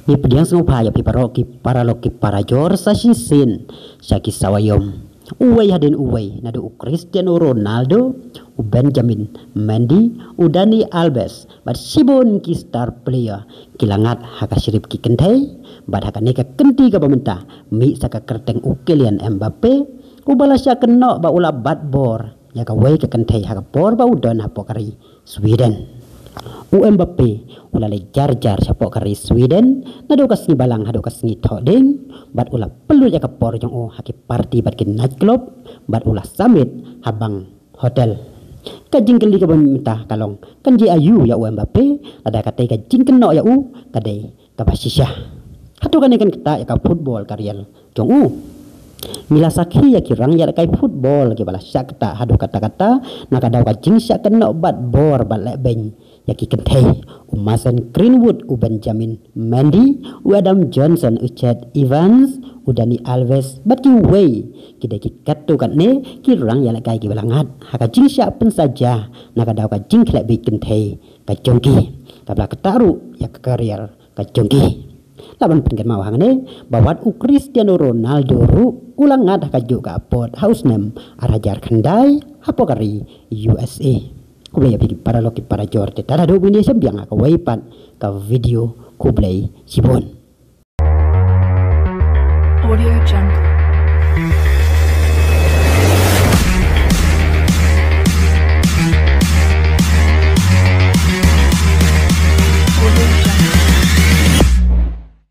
Ni pediang sengupa ya piparoki paraloki parajor sasinsin syaki sawayom. Uway hadin uway nadu Cristiano Ronaldo, Benjamin Mendy, Dani Alves, bat sibon ki star player kilangat haka sirip ki kentai, bat haka neka kenti ka pemerintah, mi saka kerteng Kylian Mbappe, balasya kena ba ula bat bor, ya ka way ka kentai haka bor ba udon hapokari Sweden. Mbappe ula le jar-jar sapok kari Sweden nado kas ni balang hado kas ni thoding bat ula perlu jaka por jong haki party bat kin night club bat ula summit habang hotel kajing kali ka pemerintah kalong kanji ayu ya Mbappe ada katai kajing kena ya kadai ka basisya hatu kan kita ya ka football kariel jong mila sakhi ya kirang ya kai football ke balas syak ta hado kata-kata nak ada kajing syak kena bat bor bat lek beng yaki kentai Mason Greenwood, Benjamin Mendy, Adam Johnson, Chad Evans, Dani Alves, bat ki way kita ki katu kan ne ki rang ya kai ki balangat haka jing sya pun saja nak ada ka jing klek bi kentai ka jongki tabla ketaru ya karier ka jongki laban pengen mau hangane bawat Cristiano Ronaldo ulangat haka juga pot house name arajar kandai hapokari USA. Kublay apiki para loki para jorte tada do bini sembiang ka waipan ka video kublay sibon. Audio Jungle.